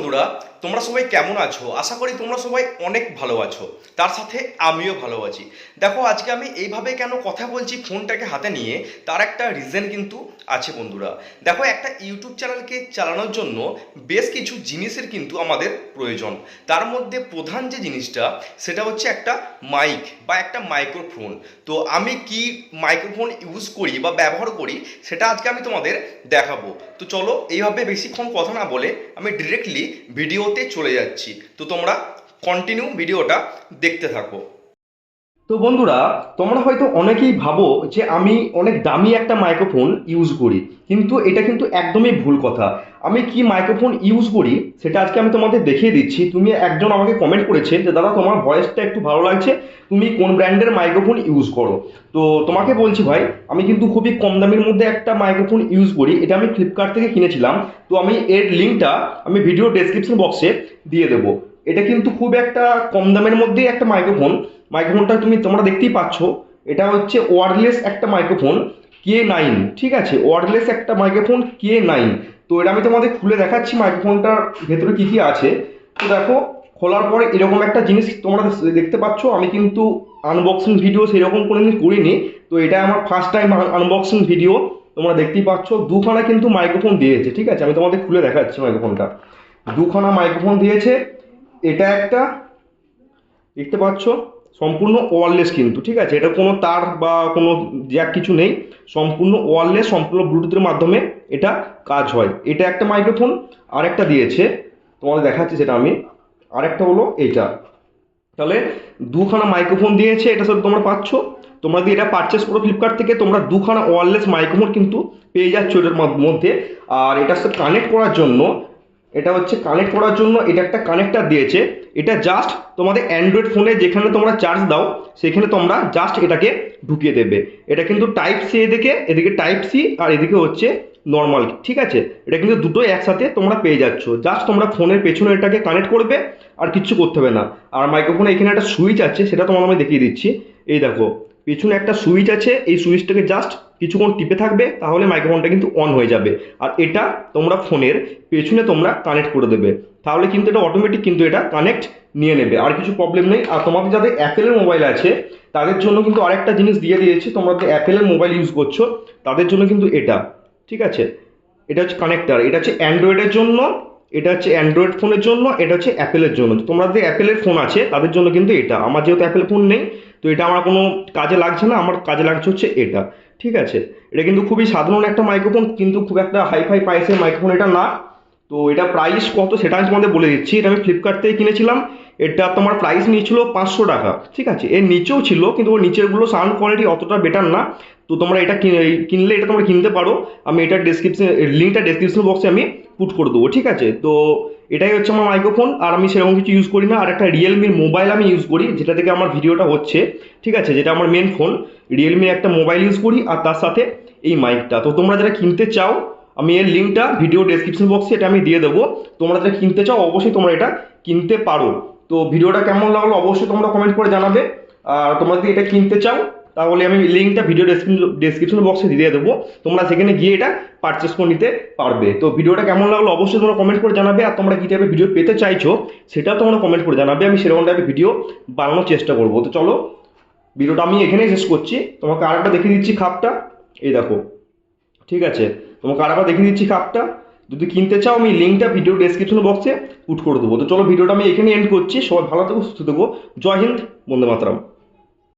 বন্ধুরা, তোমরা সবাই কেমন আছো? আশা করি তোমরা সবাই অনেক ভালো আছো। তার সাথে আমিও ভালো আছি। দেখো, আজকে আমি এইভাবে কেন কথা বলছি ফোনটাকে হাতে নিয়ে, তার একটা রিজন কিন্তু আছে বন্ধুরা। দেখো, একটা ইউটিউব চ্যানেলকে চালানোর জন্য বেশ কিছু জিনিসের কিন্তু আমাদের প্রয়োজন। তার মধ্যে প্রধান যে জিনিসটা, সেটা হচ্ছে একটা মাইক বা একটা মাইক্রোফোন। তো আমি কি মাইক্রোফোন ইউজ করি বা ব্যবহার করি, সেটা আজকে আমি তোমাদের দেখাবো। তো চলো, এইভাবে বেশিক্ষণ কথা না বলে আমি ডিরেক্টলি ভিডিওতে চলে যাচ্ছি। তো তোমরা কন্টিনিউ ভিডিওটা দেখতে থাকো। তো বন্ধুরা, তোমরা হয়তো অনেকেই ভাবো যে আমি অনেক দামি একটা মাইক্রোফোন ইউজ করি, কিন্তু এটা কিন্তু একদমই ভুল কথা। আমি কি মাইক্রোফোন ইউজ করি সেটা আজকে আমি তোমাদের দেখিয়ে দিচ্ছি। তুমি একজন আমাকে কমেন্ট করেছে যে দাদা, তোমার ভয়েসটা একটু ভালো লাগছে, তুমি কোন ব্র্যান্ডের মাইক্রোফোন ইউজ করো। তো তোমাকে বলছি ভাই, আমি কিন্তু খুবই কম দামের মধ্যে একটা মাইক্রোফোন ইউজ করি। এটা আমি ফ্লিপকার্ট থেকে কিনেছিলাম। তো আমি এর লিঙ্কটা আমি ভিডিও ডেসক্রিপশন বক্সে দিয়ে দেবো। এটা কিন্তু খুব একটা কম দামের মধ্যেই একটা মাইক্রোফোনটা তোমরা দেখতেই পাচ্ছ। এটা হচ্ছে ওয়্যারলেস একটা মাইক্রোফোন K9। ঠিক আছে, ওয়্যারলেস একটা মাইক্রোফোন K9। তো এটা আমি তোমাদের খুলে দেখাচ্ছি মাইক্রোফোনটার ভেতরে কি কি আছে। তো দেখো, খোলার পরে এরকম একটা জিনিস তোমরা দেখতে পাচ্ছ। আমি কিন্তু আনবক্সিং ভিডিও সেরকম কোনোদিন করিনি। তো এটা আমার ফার্স্ট টাইম আনবক্সিং ভিডিও। তোমরা দেখতেই পাচ্ছ দুখানা কিন্তু মাইক্রোফোন দিয়েছে। ঠিক আছে, আমি তোমাদের খুলে দেখাচ্ছি মাইক্রোফোনটা। দুখানা মাইক্রোফোন দিয়েছে। এটা একটা, দেখতে পাচ্ছ, সম্পূর্ণ ওয়্যারলেস কিন্তু। ঠিক আছে, এটা কোনো তার বা কোনো জ্যাক কিছু নেই, সম্পূর্ণ ওয়্যারলেস, সম্পূর্ণ ব্লুটুথের মাধ্যমে এটা কাজ হয়। এটা একটা মাইক্রোফোন। আরেকটা দিয়েছে, তোমাদের দেখাচ্ছি সেটা আমি। আরেকটা হলো এইটা। তাহলে দুখানা মাইক্রোফোন দিয়েছে, এটা সব তোমরা পাচ্ছ। তোমরা যদি এটা পারচেস করো ফ্লিপকার্ট থেকে, তোমরা দুখানা ওয়্যারলেস মাইক্রোফোন কিন্তু পেয়ে যাচ্ছ এটার মধ্যে। আর এটার সাথে কানেক্ট করার জন্য, এটা একটা কানেক্টার দিয়েছে। এটা জাস্ট তোমাদের অ্যান্ড্রয়েড ফোনে যেখানে তোমরা চার্জ দাও, সেখানে তোমরা জাস্ট এটাকে ঢুকিয়ে দেবে। এটা কিন্তু টাইপ সি, এদিকে টাইপ সি, আর এদিকে হচ্ছে নর্মাল। ঠিক আছে, এটা কিন্তু দুটোই একসাথে তোমরা পেয়ে যাচ্ছ। জাস্ট তোমরা ফোনের পেছনে এটাকে কানেক্ট করবে, আর কিচ্ছু করতে হবে না। আর মাইক্রোফোনে এখানে একটা সুইচ আছে, সেটা তোমাদের আমি দেখিয়ে দিচ্ছি। এই দেখো, পিছনে একটা সুইচ আছে। এই সুইচটাকে জাস্ট কিছুক্ষণ টিপে থাকবে, তাহলে মাইক্রোফোনটা কিন্তু অন হয়ে যাবে। আর এটা তোমরা ফোনের পেছনে তোমরা কানেক্ট করে দেবে, তাহলে কিন্তু এটা অটোমেটিক কিন্তু এটা কানেক্ট নিয়ে নেবে। আর কিছু প্রবলেম নেই। আর তোমাদের যাদের অ্যাপেলের মোবাইল আছে, তাদের জন্য কিন্তু আরেকটা জিনিস দিয়ে দিয়েছি। তোমরা যদি অ্যাপেলের মোবাইল ইউজ করছো, তাদের জন্য কিন্তু এটা, ঠিক আছে, এটা হচ্ছে কানেক্টার। এটা হচ্ছে অ্যান্ড্রয়েডের জন্য, এটা হচ্ছে অ্যান্ড্রয়েড ফোনের জন্য, এটা হচ্ছে অ্যাপেলের জন্য। তো তোমরা যদি অ্যাপেলের ফোন আছে, তাদের জন্য কিন্তু এটা। আমার যেহেতু অ্যাপেল ফোন নেই, তো এটা আমার কোনো কাজে লাগছে না। আমার কাজে লাগছে হচ্ছে এটা। ঠিক আছে, এটা কিন্তু খুবই সাধারণ একটা মাইক্রোফোন, কিন্তু খুব একটা হাইফাই প্রাইসের মাইক্রোফোন এটা না। তো এটা প্রাইস কত সেটা আমি তোমাদের বলে দিচ্ছি। এটা আমি ফ্লিপকার্ট থেকে কিনেছিলাম। এটা তোমার প্রাইস নিয়েছিল 500 টাকা। ঠিক আছে, এর নিচেও ছিল, কিন্তু ওর নিচেরগুলো সাউন্ড কোয়ালিটি অতটা বেটার না। তো তোমরা এটা কিনলে এটা তোমরা কিনতে পারো। আমি এটার লিঙ্কটা ডেসক্রিপশন বক্সে আমি পুট করে দেবো। ঠিক আছে, তো এটাই হচ্ছে আমার মাইক্রোফোন। আর আমি সেরকম কিছু ইউজ করি না। আর একটা রিয়েলমির মোবাইল আমি ইউজ করি, যেটা থেকে আমার ভিডিওটা হচ্ছে। ঠিক আছে, যেটা আমার মেন ফোন, রিয়েলমির একটা মোবাইল ইউজ করি, আর তার সাথে এই মাইকটা। তো তোমরা যারা কিনতে চাও, আমি এর লিঙ্কটা ভিডিও ডেসক্রিপশন বক্সে এটা আমি দিয়ে দেবো। তোমরা যারা কিনতে চাও, অবশ্যই তোমরা এটা কিনতে পারো। তো ভিডিওটা কেমন লাগলো অবশ্যই তোমরা কমেন্ট করে জানাবে। আর তোমরা যদি এটা কিনতে চাও, তাহলে আমি লিঙ্কটা ভিডিও ডেসক্রিপশন বক্সে দিয়ে দেবো। তোমরা সেখানে গিয়ে এটা পারচেস করে নিতে পারবে। তো ভিডিওটা কেমন লাগলো অবশ্যই তোমরা কমেন্ট করে জানাবে। আর তোমরা কী টাইপের ভিডিও পেতে চাইছো, সেটাও তোমরা কমেন্ট করে জানাবে। আমি সেরকম টাইপের ভিডিও বানানোর চেষ্টা করবো। তো চলো, ভিডিওটা আমি এখানেই শেষ করছি। তোমাকে আরেকটা দেখিয়ে দিচ্ছি খাপটা। এই দেখো, ঠিক আছে, তোমাকে আরেকবার দেখিয়ে দিচ্ছি খাপটা। যদি কিনতে চাও, আমি লিঙ্কটা ভিডিও ডেসক্রিপশন বক্সে পুট করে দেবো। তো চলো, ভিডিওটা আমি এখানে এন্ড করছি। সবাই ভালো থেকো, সুস্থ থেকো। জয় হিন্দ, বন্দে মাতরম।